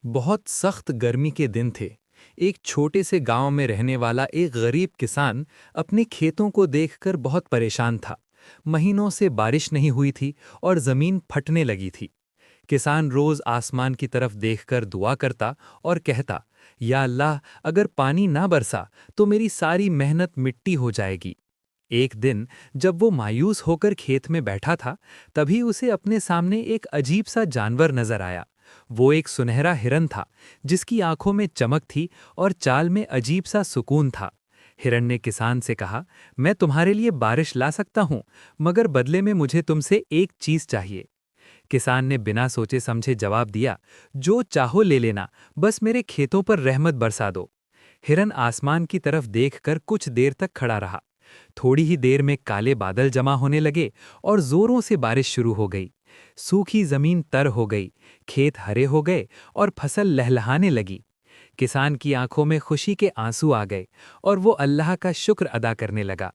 बहुत सख्त गर्मी के दिन थे। एक छोटे से गांव में रहने वाला एक गरीब किसान अपने खेतों को देखकर बहुत परेशान था। महीनों से बारिश नहीं हुई थी और जमीन फटने लगी थी। किसान रोज आसमान की तरफ देखकर दुआ करता और कहता, या अल्लाह, अगर पानी ना बरसा तो मेरी सारी मेहनत मिट्टी हो जाएगी। एक दिन जब वो मायूस होकर खेत में बैठा था, तभी उसे अपने सामने एक अजीब सा जानवर नजर आया। वो एक सुनहरा हिरन था, जिसकी आंखों में चमक थी और चाल में अजीब सा सुकून था। हिरन ने किसान से कहा, मैं तुम्हारे लिए बारिश ला सकता हूं, मगर बदले में मुझे तुमसे एक चीज चाहिए। किसान ने बिना सोचे समझे जवाब दिया, जो चाहो ले लेना, बस मेरे खेतों पर रहमत बरसा दो। हिरन आसमान की तरफ देखकर कुछ देर तक खड़ा रहा। थोड़ी ही देर में काले बादल जमा होने लगे और जोरों से बारिश शुरू हो गई। सूखी जमीन तर हो गई, खेत हरे हो गए और फसल लहलहाने लगी। किसान की आंखों में खुशी के आंसू आ गए और वो अल्लाह का शुक्र अदा करने लगा।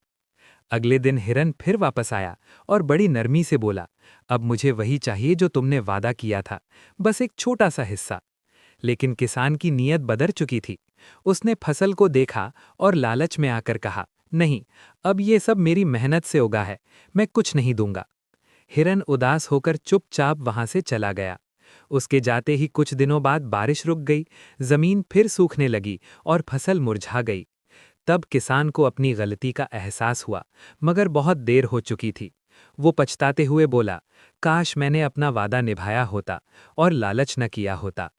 अगले दिन हिरन फिर वापस आया और बड़ी नरमी से बोला, अब मुझे वही चाहिए जो तुमने वादा किया था, बस एक छोटा सा हिस्सा। लेकिन किसान की नीयत बदल चुकी थी। उसने फसल को देखा और लालच में आकर कहा, नहीं, अब ये सब मेरी मेहनत से उगा है, मैं कुछ नहीं दूंगा। हिरन उदास होकर चुपचाप वहां से चला गया। उसके जाते ही कुछ दिनों बाद बारिश रुक गई, जमीन फिर सूखने लगी और फसल मुरझा गई। तब किसान को अपनी गलती का एहसास हुआ, मगर बहुत देर हो चुकी थी। वो पछताते हुए बोला, काश मैंने अपना वादा निभाया होता और लालच न किया होता।